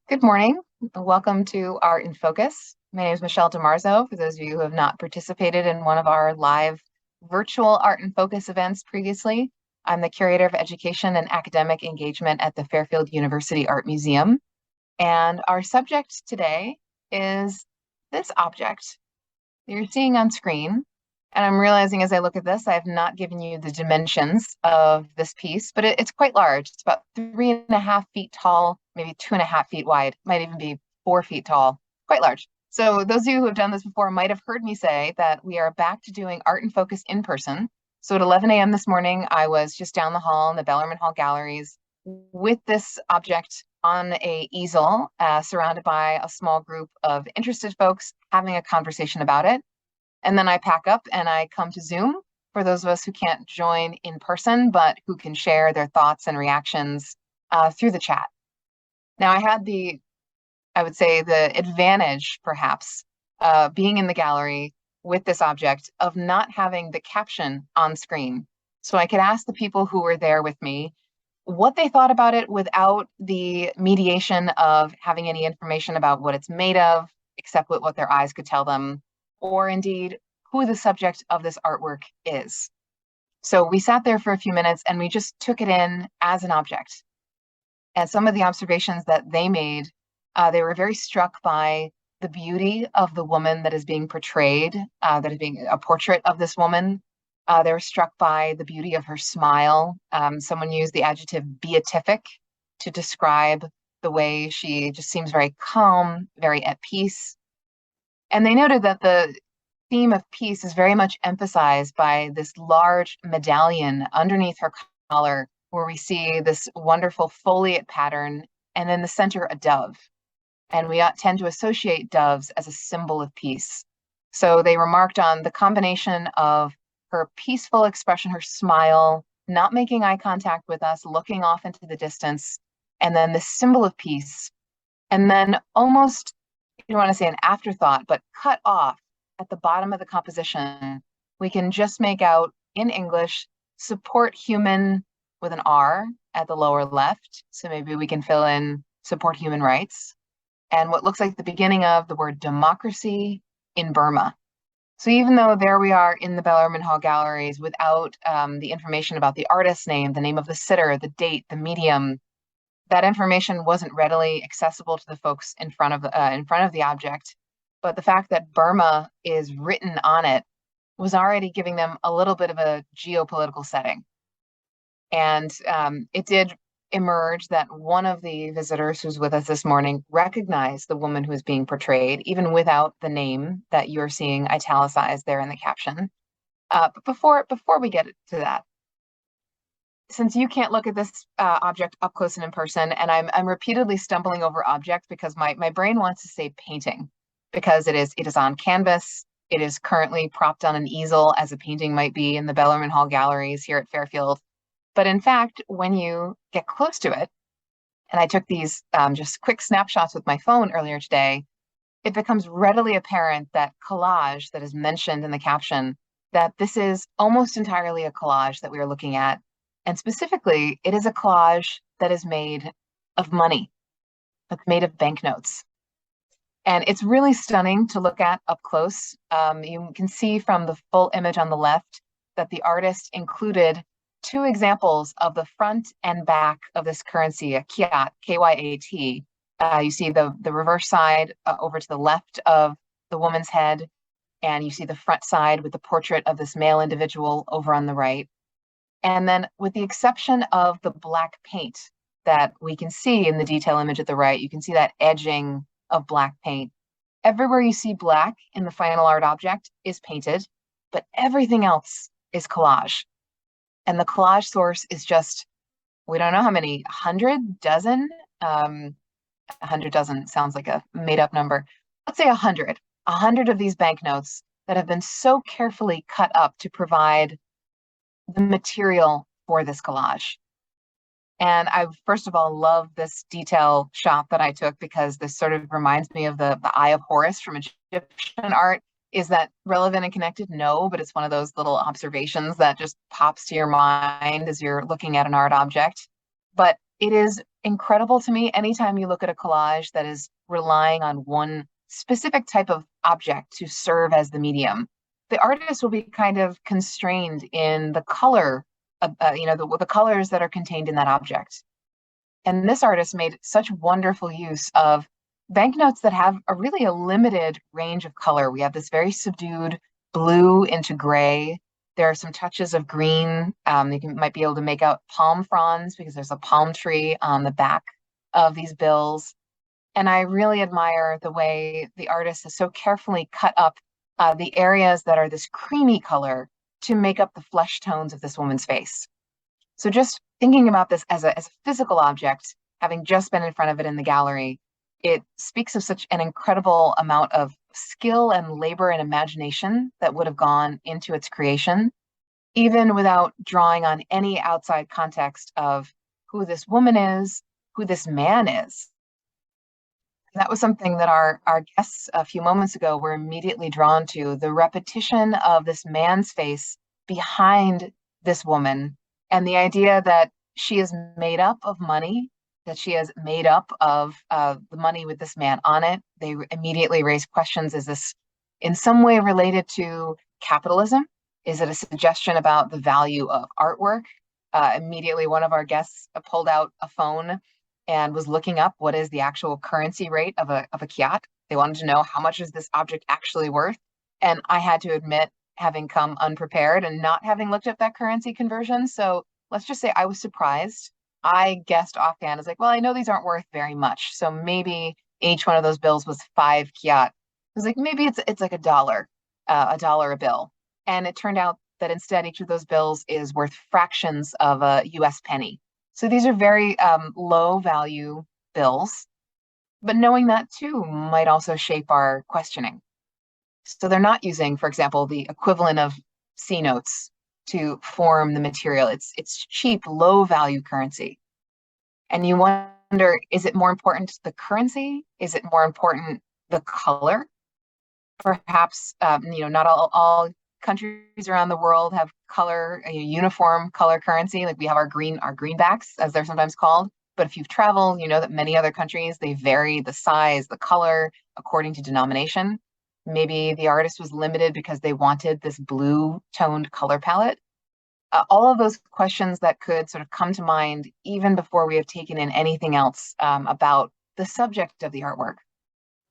Good morning. Welcome to Art in Focus. My name is Michelle DiMarzo. For those of you who have not participated in one of our live virtual Art in Focus events previously, I'm the Curator of Education and Academic Engagement at the Fairfield University Art Museum. And our subject today is this object you're seeing on screen. And I'm realizing as I look at this, I have not given you the dimensions of this piece, but it's quite large. It's about 3.5 feet tall, maybe 2.5 feet wide, might even be 4 feet tall, quite large. So those of you who have done this before might have heard me say that we are back to doing Art in Focus in person. So at 11 a.m. this morning, I was just down the hall in the Bellarmine Hall Galleries with this object on a easel, surrounded by a small group of interested folks having a conversation about it. And then I pack up and I come to Zoom for those of us who can't join in person, but who can share their thoughts and reactions through the chat. Now, I would say, the advantage, perhaps, being in the gallery with this object of not having the caption on screen. So I could ask the people who were there with me what they thought about it without the mediation of having any information about what it's made of, except what their eyes could tell them, or indeed who the subject of this artwork is. So we sat there for a few minutes and we just took it in as an object. And some of the observations that they made, they were very struck by the beauty of the woman that is being portrayed, that is being a portrait of this woman. They were struck by the beauty of her smile. Someone used the adjective beatific to describe the way she just seems very calm, very at peace. And they noted that the theme of peace is very much emphasized by this large medallion underneath her collar, where we see this wonderful foliate pattern, and in the center, a dove. And we tend to associate doves as a symbol of peace. So they remarked on the combination of her peaceful expression, her smile, not making eye contact with us, looking off into the distance, and then the symbol of peace. And then almost, you don't want to say an afterthought, but cut off at the bottom of the composition, we can just make out in English, support human with an R at the lower left. So maybe we can fill in support human rights. And what looks like the beginning of the word democracy in Burma. So even though there we are in the Bellarmine Hall Galleries without the information about the artist's name, the name of the sitter, the date, the medium, that information wasn't readily accessible to the folks in front of the object. But the fact that Burma is written on it was already giving them a little bit of a geopolitical setting. And it did emerge that one of the visitors who's with us this morning recognized the woman who is being portrayed, even without the name that you're seeing italicized there in the caption. But before we get to that, since you can't look at this object up close and in person, and I'm repeatedly stumbling over objects because my brain wants to say painting, because it is on canvas. It is currently propped on an easel, as a painting might be in the Bellarmine Hall Galleries here at Fairfield. But in fact, when you get close to it, and I took these just quick snapshots with my phone earlier today, it becomes readily apparent that collage that is mentioned in the caption, that this is almost entirely a collage that we are looking at. And specifically, it is a collage that is made of money. It's made of banknotes. And it's really stunning to look at up close. You can see from the full image on the left that the artist included two examples of the front and back of this currency, a kyat, K-Y-A-T. You see the reverse side over to the left of the woman's head, and you see the front side with the portrait of this male individual over on the right. And then with the exception of the black paint that we can see in the detail image at the right, you can see that edging of black paint. Everywhere you see black in the final art object is painted, but everything else is collage. And the collage source is just, we don't know how many, 100 dozen? 100 dozen sounds like a made up number. Let's say 100 of these banknotes that have been so carefully cut up to provide the material for this collage. And I, first of all, love this detail shot that I took, because this sort of reminds me of the Eye of Horus from Egyptian art. Is that relevant and connected? No, but it's one of those little observations that just pops to your mind as you're looking at an art object. But it is incredible to me anytime you look at a collage that is relying on one specific type of object to serve as the medium. The artist will be kind of constrained in the color, the colors that are contained in that object. And this artist made such wonderful use of banknotes that have a limited range of color. We have this very subdued blue into gray. There are some touches of green. Might be able to make out palm fronds because there's a palm tree on the back of these bills. And I really admire the way the artist has so carefully cut up the areas that are this creamy color to make up the flesh tones of this woman's face. So just thinking about this as a physical object, having just been in front of it in the gallery, it speaks of such an incredible amount of skill and labor and imagination that would have gone into its creation, even without drawing on any outside context of who this woman is, who this man is. That was something that our guests a few moments ago were immediately drawn to, the repetition of this man's face behind this woman, and the idea that she is made up of money, that she is made up of the money with this man on it. They immediately raise questions. Is this in some way related to capitalism? Is it a suggestion about the value of artwork? Immediately, one of our guests pulled out a phone and was looking up what is the actual currency rate of a kyat. They wanted to know how much is this object actually worth. And I had to admit, having come unprepared and not having looked up that currency conversion. So let's just say I was surprised. I guessed offhand, I was like, well, I know these aren't worth very much. So maybe each one of those bills was 5 kyat. I was like, maybe it's like $1 a bill. And it turned out that instead each of those bills is worth fractions of a US penny. So these are very low value bills, but knowing that too might also shape our questioning. So they're not using, for example, the equivalent of C notes to form the material. It's cheap, low value currency. And you wonder, is it more important the currency? Is it more important the color? Perhaps, not all countries around the world have color, a uniform color currency. Like we have our greenbacks, as they're sometimes called. But if you've traveled, you know that many other countries, they vary the size, the color according to denomination. Maybe the artist was limited because they wanted this blue toned color palette. All of those questions that could sort of come to mind even before we have taken in anything else about the subject of the artwork,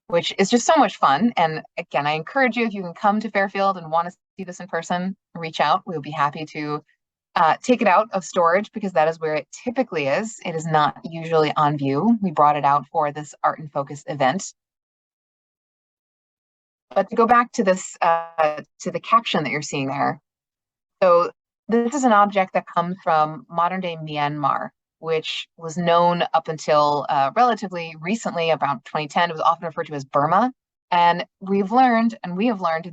which is just so much fun. And again, I encourage you, if you can come to Fairfield and want to see this in person, reach out. We'll be happy to take it out of storage because that is where it typically is. It is not usually on view. We brought it out for this Art in Focus event. But to go back to this, to the caption that you're seeing there. So this is an object that comes from modern day Myanmar, which was known up until relatively recently, about 2010. It was often referred to as Burma. And we have learned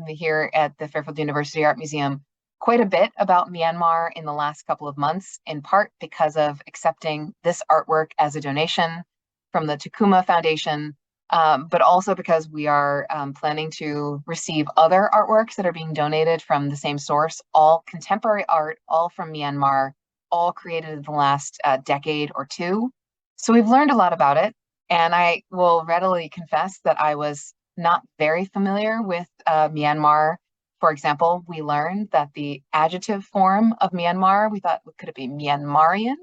here at the Fairfield University Art Museum quite a bit about Myanmar in the last couple of months, in part because of accepting this artwork as a donation from the Takuma Foundation, but also because we are planning to receive other artworks that are being donated from the same source, all contemporary art, all from Myanmar, all created in the last decade or two. So we've learned a lot about it. And I will readily confess that I was not very familiar with Myanmar. For example, we learned that the adjective form of Myanmar, we thought, could it be Myanmarian,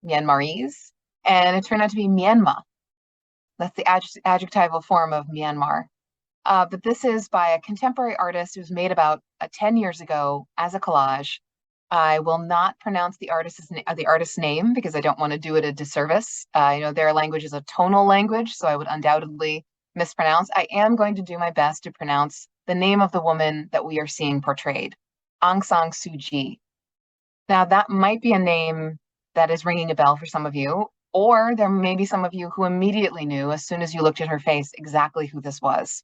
Myanmarese? And it turned out to be Myanmar. That's the adjectival form of Myanmar. But this is by a contemporary artist who was made about 10 years ago as a collage. I will not pronounce the artist's name because I don't want to do it a disservice. Their language is a tonal language, so I would undoubtedly mispronounce. I am going to do my best to pronounce the name of the woman that we are seeing portrayed, Aung San Suu Kyi. Now, that might be a name that is ringing a bell for some of you, or there may be some of you who immediately knew, as soon as you looked at her face, exactly who this was.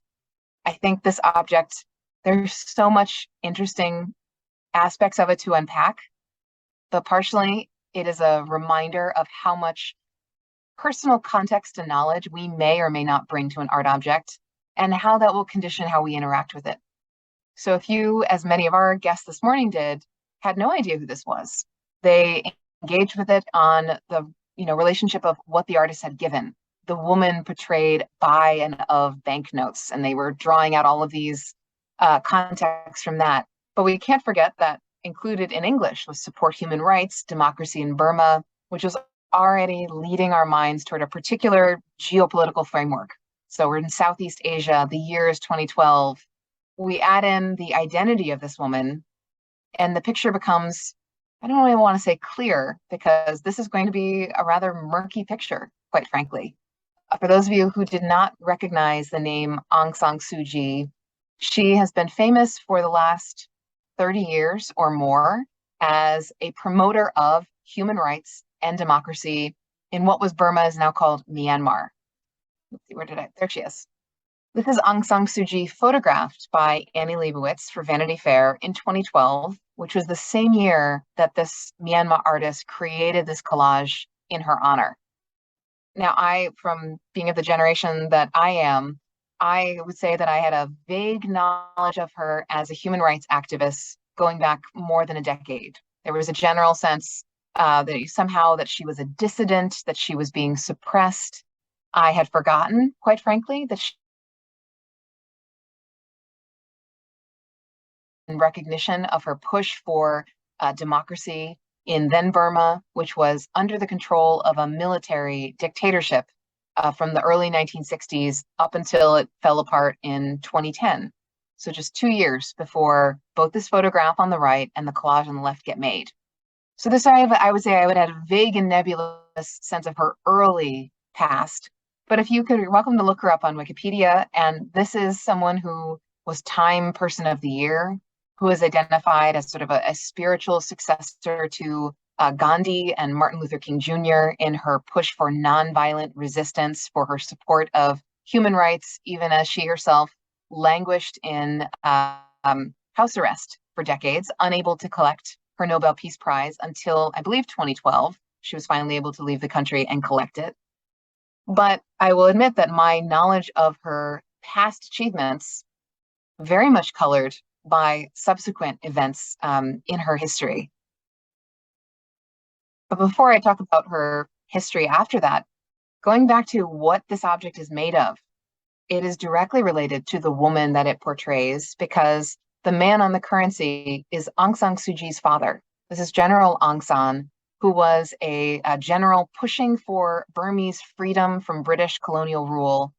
I think this object, there's so much interesting aspects of it to unpack, but partially it is a reminder of how much personal context and knowledge we may or may not bring to an art object, and how that will condition how we interact with it. So if you, as many of our guests this morning did, had no idea who this was, they engaged with it on the relationship of what the artist had given. The woman portrayed by and of banknotes, and they were drawing out all of these contexts from that. But we can't forget that included in English was support human rights, democracy in Burma, which was already leading our minds toward a particular geopolitical framework. So we're in Southeast Asia, the year is 2012. We add in the identity of this woman, and the picture becomes, I don't really want to say clear, because this is going to be a rather murky picture, quite frankly. For those of you who did not recognize the name Aung San Suu Kyi, she has been famous for the last 30 years or more as a promoter of human rights and democracy in what was Burma is now called Myanmar. Let's see, there she is. This is Aung San Suu Kyi photographed by Annie Leibovitz for Vanity Fair in 2012, which was the same year that this Myanmar artist created this collage in her honor. Now, from being of the generation that I am, I would say that I had a vague knowledge of her as a human rights activist going back more than a decade. There was a general sense that she was a dissident, that she was being suppressed. I had forgotten, quite frankly, that she, in recognition of her push for democracy in then Burma, which was under the control of a military dictatorship from the early 1960s up until it fell apart in 2010. So just 2 years before both this photograph on the right and the collage on the left get made. So this, I would say I would have a vague and nebulous sense of her early past. But if you could, you're welcome to look her up on Wikipedia. And this is someone who was Time Person of the Year, who is identified as sort of a spiritual successor to Gandhi and Martin Luther King Jr. in her push for nonviolent resistance, for her support of human rights, even as she herself languished in house arrest for decades, unable to collect her Nobel Peace Prize until, I believe, 2012. She was finally able to leave the country and collect it. But I will admit that my knowledge of her past achievements very much colored by subsequent events in her history. But before I talk about her history after that, going back to what this object is made of, it is directly related to the woman that it portrays, because the man on the currency is Aung San Suu Kyi's father. This is General Aung San, who was a general pushing for Burmese freedom from British colonial rule,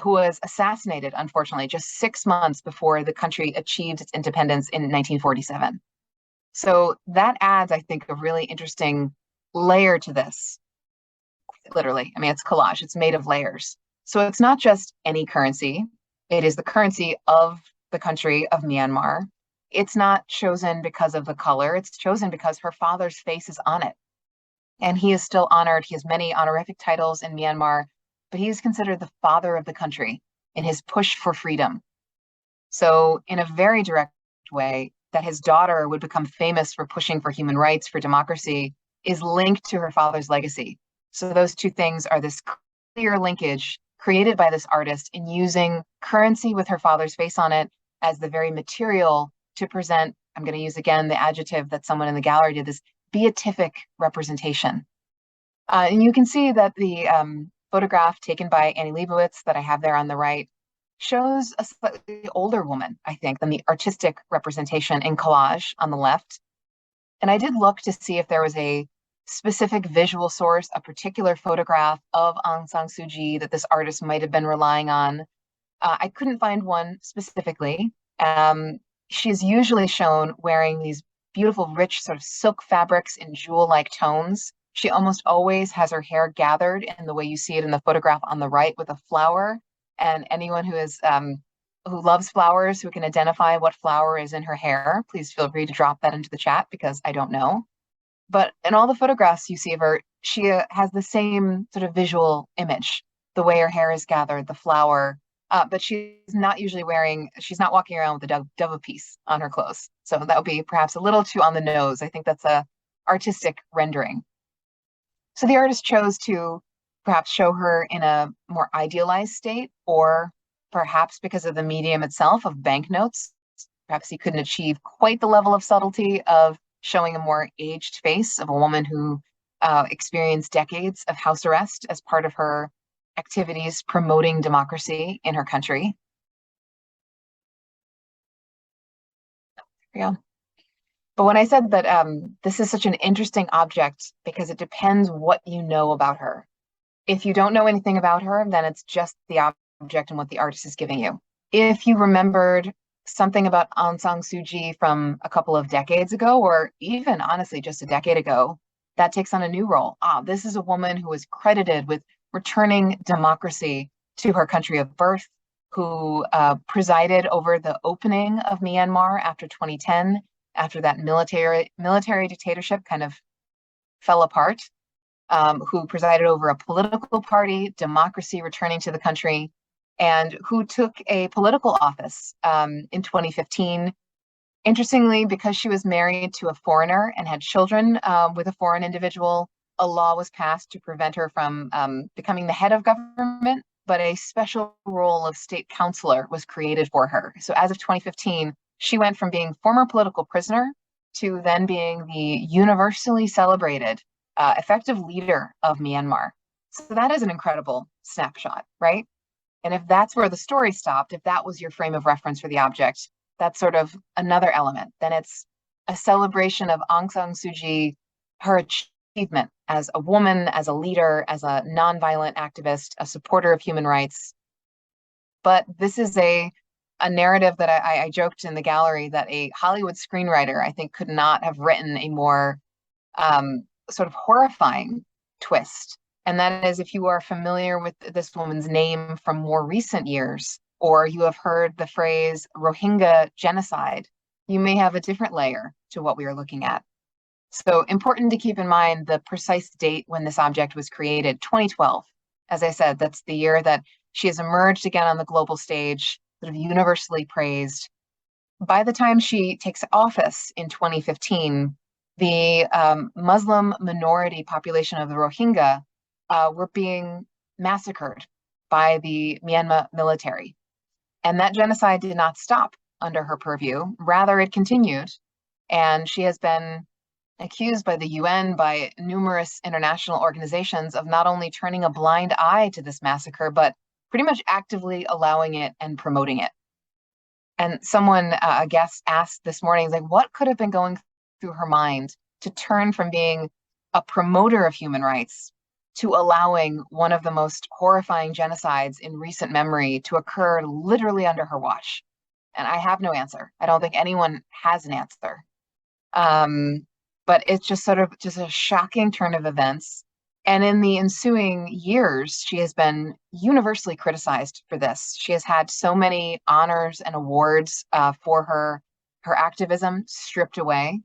who was assassinated, unfortunately, just 6 months before the country achieved its independence in 1947. So that adds, I think, a really interesting layer to this. Literally, I mean, it's collage, it's made of layers. So it's not just any currency, it is the currency of the country of Myanmar. It's not chosen because of the color, it's chosen because her father's face is on it. And he is still honored. He has many honorific titles in Myanmar, but he is considered the father of the country in his push for freedom. So in a very direct way, that his daughter would become famous for pushing for human rights, for democracy, is linked to her father's legacy. So those two things are this clear linkage created by this artist in using currency with her father's face on it as the very material to present, I'm going to use again the adjective that someone in the gallery did, this beatific representation. And you can see that the photograph taken by Annie Leibovitz that I have there on the right shows a slightly older woman, I think, than the artistic representation in collage on the left. And I did look to see if there was a specific visual source, a particular photograph of Aung San Suu Kyi that this artist might have been relying on. I couldn't find one specifically. She's usually shown wearing these beautiful, rich sort of silk fabrics in jewel-like tones. She almost always has her hair gathered in the way you see it in the photograph on the right with a flower. And anyone who is who loves flowers, who can identify what flower is in her hair, please feel free to drop that into the chat, because I don't know. But in all the photographs you see of her, she has the same sort of visual image, the way her hair is gathered, the flower, but she's not walking around with a dove piece on her clothes. So that would be perhaps a little too on the nose. I think that's a artistic rendering. So the artist chose to perhaps show her in a more idealized state, or perhaps because of the medium itself of banknotes, perhaps he couldn't achieve quite the level of subtlety of showing a more aged face of a woman who experienced decades of house arrest as part of her activities promoting democracy in her country. Yeah. But when I said that this is such an interesting object because it depends what you know about her. If you don't know anything about her, then it's just the object and what the artist is giving you. If you remembered something about Aung San Suu Kyi from a couple of decades ago, or even honestly just a decade ago, that takes on a new role. This is a woman who is credited with returning democracy to her country of birth, who presided over the opening of Myanmar after 2010, after that military dictatorship kind of fell apart, who presided over a political party, democracy returning to the country, and who took a political office in 2015. Interestingly, because she was married to a foreigner and had children with a foreign individual, a law was passed to prevent her from becoming the head of government, but a special role of state counselor was created for her. So as of 2015, she went from being former political prisoner to then being the universally celebrated effective leader of Myanmar. So that is an incredible snapshot, right? And if that's where the story stopped, if that was your frame of reference for the object, that's sort of another element. Then it's a celebration of Aung San Suu Kyi, her achievement as a woman, as a leader, as a nonviolent activist, a supporter of human rights. But this is a narrative that I joked in the gallery that a Hollywood screenwriter, I think, could not have written a more sort of horrifying twist. And that is, if you are familiar with this woman's name from more recent years, or you have heard the phrase Rohingya genocide, you may have a different layer to what we are looking at. So important to keep in mind the precise date when this object was created, 2012. As I said, that's the year that she has emerged again on the global stage, sort of universally praised. By the time she takes office in 2015, the Muslim minority population of the Rohingya were being massacred by the Myanmar military. And that genocide did not stop under her purview. Rather, it continued. And she has been accused by the UN, by numerous international organizations, of not only turning a blind eye to this massacre, but pretty much actively allowing it and promoting it. And someone, a guest, asked this morning, like, what could have been going through her mind to turn from being a promoter of human rights to allowing one of the most horrifying genocides in recent memory to occur literally under her watch? And I have no answer. I don't think anyone has an answer. But it's just sort of just a shocking turn of events. And in the ensuing years, she has been universally criticized for this. She has had so many honors and awards for her activism stripped away.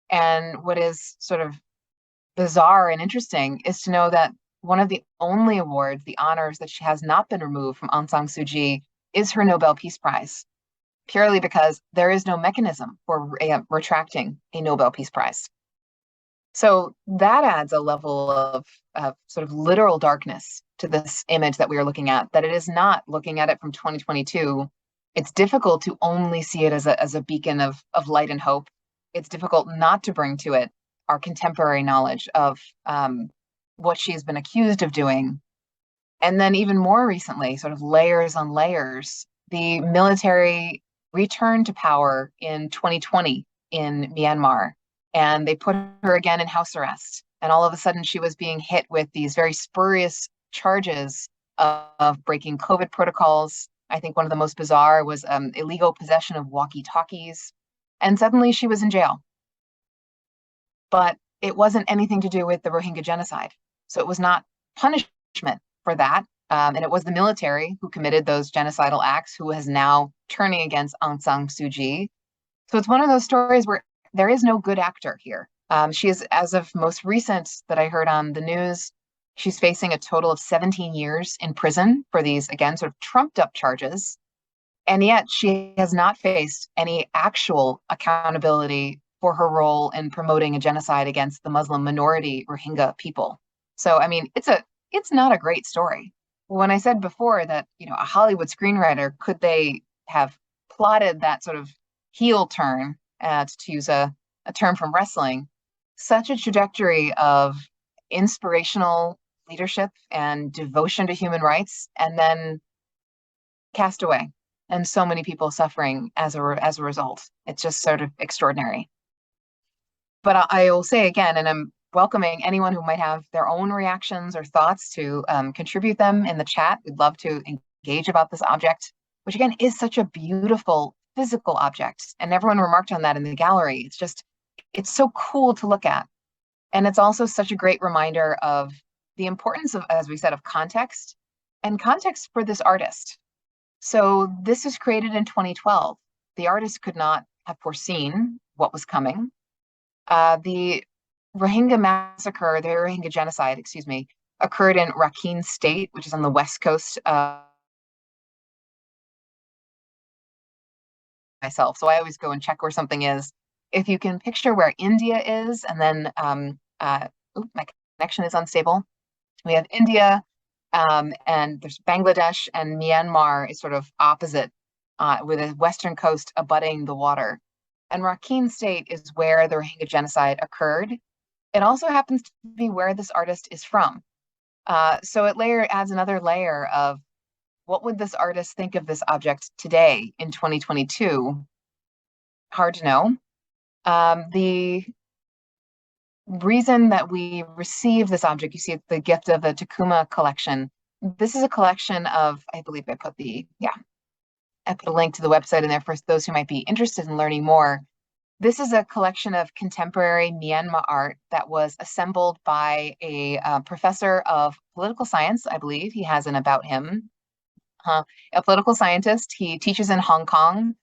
And what is sort of bizarre and interesting is to know that one of the only awards, the honors that she has not been removed from Aung San Suu Kyi, is her Nobel Peace Prize, purely because there is no mechanism for retracting a Nobel Peace Prize. So that adds a level of sort of literal darkness to this image that we are looking at, that it is not looking at it from 2022. It's difficult to only see it as a beacon of light and hope. It's difficult not to bring to it our contemporary knowledge of what she's been accused of doing. And then even more recently, sort of layers on layers, the military returned to power in 2020 in Myanmar, and they put her again in house arrest. And all of a sudden she was being hit with these very spurious charges of breaking COVID protocols. I think one of the most bizarre was illegal possession of walkie-talkies. And suddenly she was in jail. But it wasn't anything to do with the Rohingya genocide. So it was not punishment for that. And it was the military who committed those genocidal acts who is now turning against Aung San Suu Kyi. So it's one of those stories where there is no good actor here. She is, as of most recent that I heard on the news, she's facing a total of 17 years in prison for these, again, sort of trumped up charges. And yet she has not faced any actual accountability for her role in promoting a genocide against the Muslim minority Rohingya people. So, I mean, it's not a great story. When I said before that, a Hollywood screenwriter, could they have plotted that sort of heel turn, to use a term from wrestling, such a trajectory of inspirational leadership and devotion to human rights, and then cast away, and so many people suffering as a result. It's just sort of extraordinary. But I will say again, and I'm welcoming anyone who might have their own reactions or thoughts to contribute them in the chat. We'd love to engage about this object, which again is such a beautiful physical object. And everyone remarked on that in the gallery. It's so cool to look at. And it's also such a great reminder of the importance of, as we said, of context and context for this artist. So this was created in 2012. The artist could not have foreseen what was coming. The Rohingya massacre, the Rohingya genocide, excuse me, occurred in Rakhine State, which is on the west coast myself. So I always go and check where something is. If you can picture where India is, and then, my connection is unstable. We have India, and there's Bangladesh, and Myanmar is sort of opposite, with the western coast abutting the water. And Rakhine State is where the Rohingya genocide occurred. It also happens to be where this artist is from. So it adds another layer of what would this artist think of this object today in 2022? Hard to know. The reason that we receive this object, you see it's the gift of the Takuma Collection. This is a collection of, I believe I put a link to the website in there for those who might be interested in learning more. This is a collection of contemporary Myanmar art that was assembled by a professor of political science, I believe. He has an about him. A political scientist. He teaches in Hong Kong.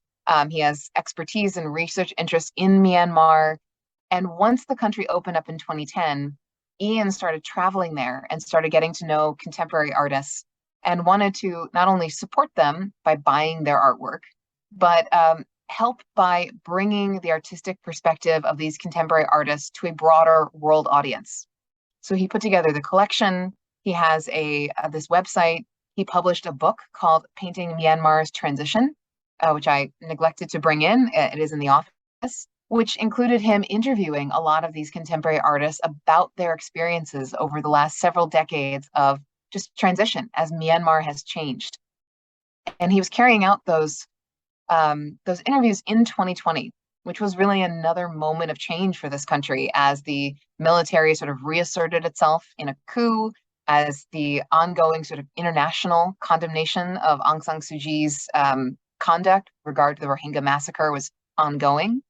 He has expertise and research interests in Myanmar. And once the country opened up in 2010, Ian started traveling there and started getting to know contemporary artists and wanted to not only support them by buying their artwork, but help by bringing the artistic perspective of these contemporary artists to a broader world audience. So he put together the collection. He has this website. He published a book called Painting Myanmar's Transition, which I neglected to bring in. It is in the office, which included him interviewing a lot of these contemporary artists about their experiences over the last several decades of just transition as Myanmar has changed. And he was carrying out those interviews in 2020, which was really another moment of change for this country as the military sort of reasserted itself in a coup, as the ongoing sort of international condemnation of Aung San Suu Kyi's conduct regard to the Rohingya massacre was ongoing.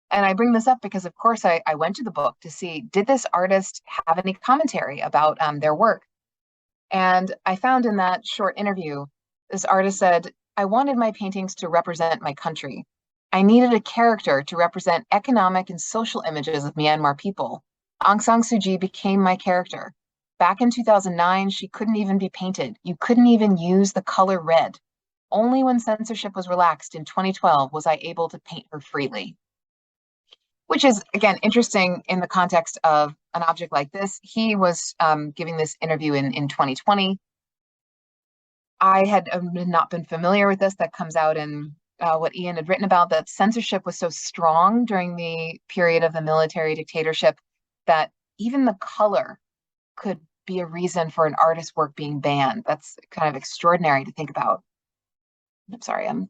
And I bring this up because, of course, I went to the book to see, did this artist have any commentary about their work? And I found in that short interview, this artist said, I wanted my paintings to represent my country. I needed a character to represent economic and social images of Myanmar people. Aung San Suu Kyi became my character. Back in 2009, she couldn't even be painted. You couldn't even use the color red. Only when censorship was relaxed in 2012 was I able to paint her freely. Which is, again, interesting in the context of an object like this. He was giving this interview in 2020. I had not been familiar with this. That comes out in what Ian had written about, that censorship was so strong during the period of the military dictatorship that even the color could be a reason for an artist's work being banned. That's kind of extraordinary to think about. I'm sorry, I'm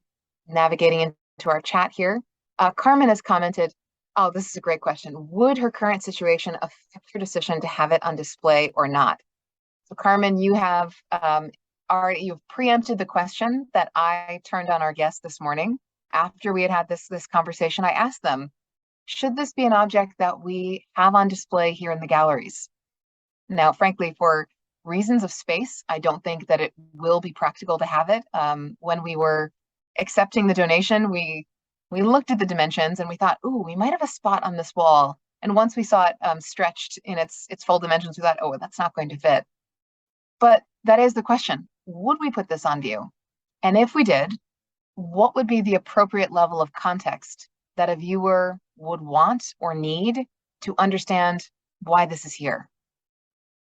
navigating into our chat here. Carmen has commented, oh, this is a great question. Would her current situation affect her decision to have it on display or not? So Carmen, you have you've preempted the question that I turned on our guests this morning. After we had this conversation, I asked them, should this be an object that we have on display here in the galleries? Now, frankly, for reasons of space, I don't think that it will be practical to have it. When we were accepting the donation, we looked at the dimensions and we thought, ooh, we might have a spot on this wall. And once we saw it stretched in its full dimensions, we thought, oh, that's not going to fit. But that is the question. Would we put this on view? And if we did, what would be the appropriate level of context that a viewer would want or need to understand why this is here?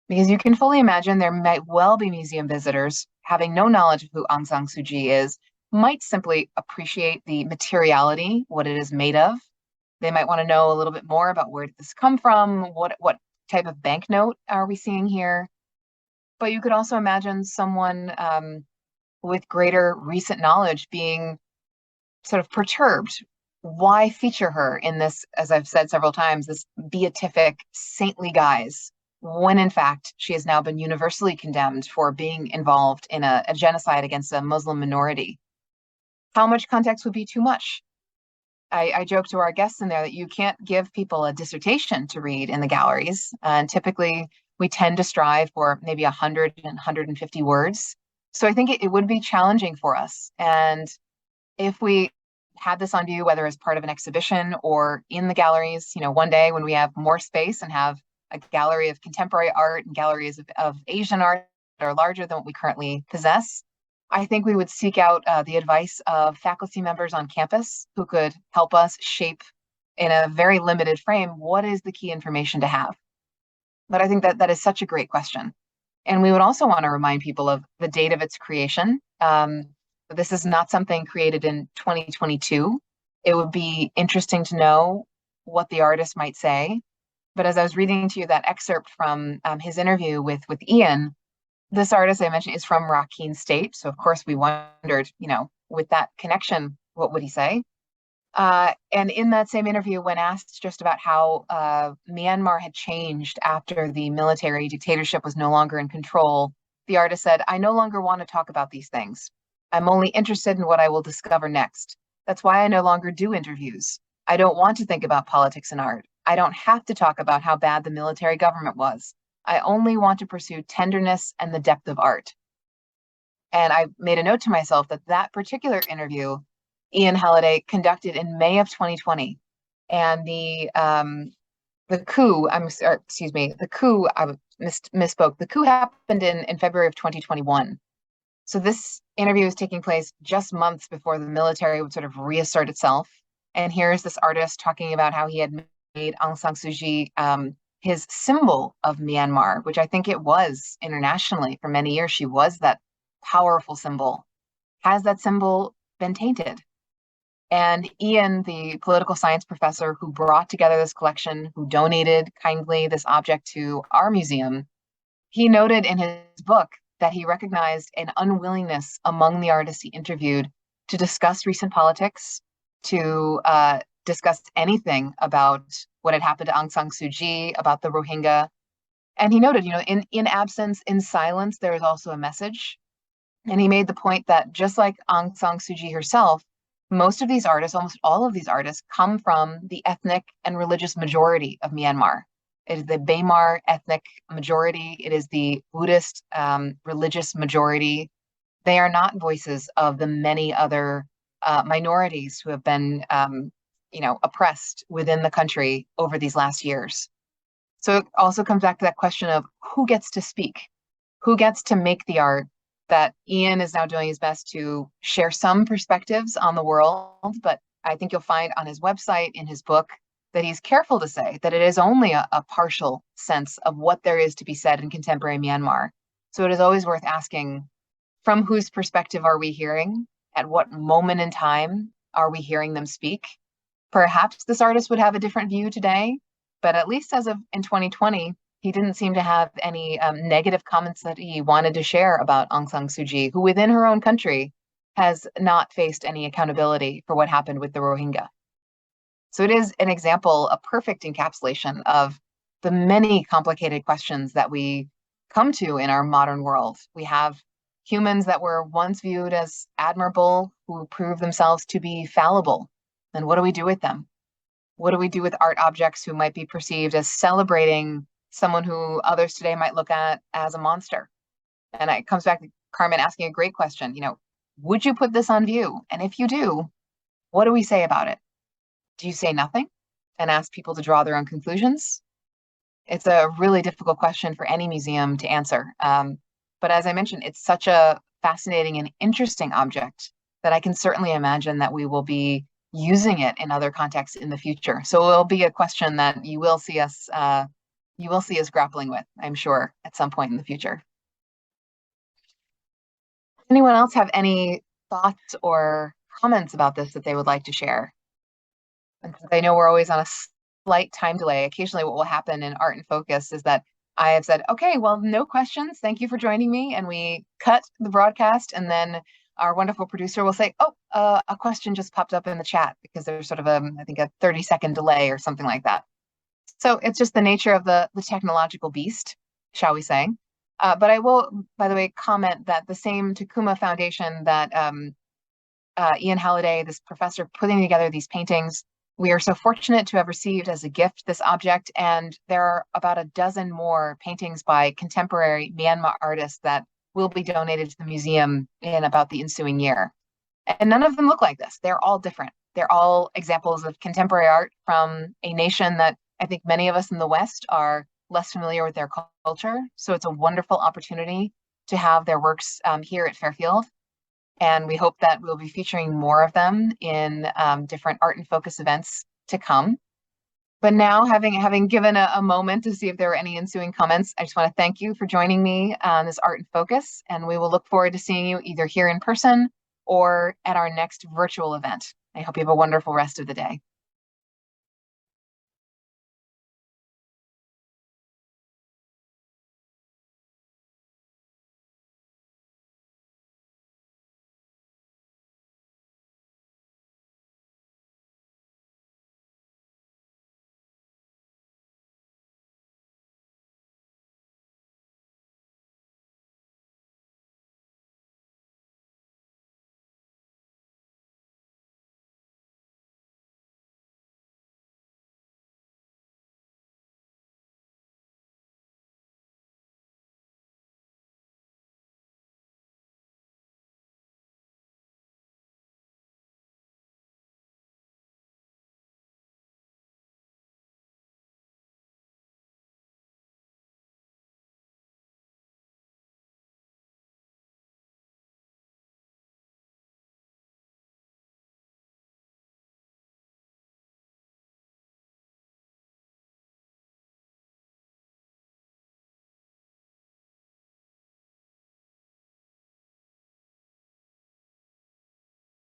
Because you can fully imagine there might well be museum visitors having no knowledge of who Aung San Suu Kyi is, might simply appreciate the materiality, what it is made of. They might want to know a little bit more about where did this come from, what type of banknote are we seeing here? But you could also imagine someone with greater recent knowledge being sort of perturbed. Why feature her in this, as I've said several times, this beatific, saintly guise, when in fact she has now been universally condemned for being involved in a genocide against a Muslim minority? How much context would be too much? I joke to our guests in there that you can't give people a dissertation to read in the galleries. And typically we tend to strive for maybe 100 and 150 words. So I think it would be challenging for us. And if we had this on view, whether as part of an exhibition or in the galleries, one day when we have more space and have a gallery of contemporary art and galleries of Asian art that are larger than what we currently possess, I think we would seek out the advice of faculty members on campus who could help us shape in a very limited frame what is the key information to have. But I think that is such a great question. And we would also want to remind people of the date of its creation. This is not something created in 2022. It would be interesting to know what the artist might say. But as I was reading to you that excerpt from his interview with Ian, this artist I mentioned is from Rakhine State. So of course we wondered, with that connection, what would he say? And in that same interview, when asked just about how Myanmar had changed after the military dictatorship was no longer in control, the artist said, "I no longer want to talk about these things. I'm only interested in what I will discover next. That's why I no longer do interviews. I don't want to think about politics and art. I don't have to talk about how bad the military government was. I only want to pursue tenderness and the depth of art." And I made a note to myself that that particular interview Ian Halliday conducted in May of 2020, and the coup. The coup. I misspoke. The coup happened in February of 2021. So this interview is taking place just months before the military would sort of reassert itself. And here's this artist talking about how he had made Aung San Suu Kyi his symbol of Myanmar, which I think it was internationally for many years. She was that powerful symbol. Has that symbol been tainted? And Ian, the political science professor who brought together this collection, who donated kindly this object to our museum, he noted in his book that he recognized an unwillingness among the artists he interviewed to discuss recent politics, to discuss anything about what had happened to Aung San Suu Kyi, about the Rohingya. And he noted, in absence, in silence, there is also a message. And he made the point that just like Aung San Suu Kyi herself, most of these artists, almost all of these artists, come from the ethnic and religious majority of Myanmar. It is the Bamar ethnic majority. It is the Buddhist religious majority. They are not voices of the many other minorities who have been, oppressed within the country over these last years. So it also comes back to that question of who gets to speak, who gets to make the art that Ian is now doing his best to share some perspectives on the world. But I think you'll find on his website, in his book, that he's careful to say that it is only a partial sense of what there is to be said in contemporary Myanmar. So it is always worth asking, from whose perspective are we hearing? At what moment in time are we hearing them speak? Perhaps this artist would have a different view today, but at least as of in 2020, he didn't seem to have any negative comments that he wanted to share about Aung San Suu Kyi, who within her own country has not faced any accountability for what happened with the Rohingya. So it is an example, a perfect encapsulation of the many complicated questions that we come to in our modern world. We have humans that were once viewed as admirable, who prove themselves to be fallible. And what do we do with them? What do we do with art objects who might be perceived as celebrating someone who others today might look at as a monster? And it comes back to Carmen asking a great question. Would you put this on view? And if you do, what do we say about it? Do you say nothing and ask people to draw their own conclusions? It's a really difficult question for any museum to answer. But as I mentioned, it's such a fascinating and interesting object that I can certainly imagine that we will be using it in other contexts in the future. So it will be a question that you will see us grappling with, I'm sure, at some point in the future. Anyone else have any thoughts or comments about this that they would like to share? And I know we're always on a slight time delay. Occasionally what will happen in Art in Focus is that I have said, okay, well, no questions. Thank you for joining me. And we cut the broadcast, and then our wonderful producer will say, oh, a question just popped up in the chat, because there's sort of I think a 30-second delay or something like that. So it's just the nature of the technological beast, shall we say. But I will, by the way, comment that the same Takuma Foundation that Ian Halliday, this professor, putting together these paintings, we are so fortunate to have received as a gift this object, and there are about a dozen more paintings by contemporary Myanmar artists that will be donated to the museum in about the ensuing year. And none of them look like this. They're all different. They're all examples of contemporary art from a nation that I think many of us in the West are less familiar with their culture. So it's a wonderful opportunity to have their works here at Fairfield. And we hope that we'll be featuring more of them in different Art in Focus events to come. But now, having given a moment to see if there were any ensuing comments, I just want to thank you for joining me on this Art in Focus, and we will look forward to seeing you either here in person or at our next virtual event. I hope you have a wonderful rest of the day.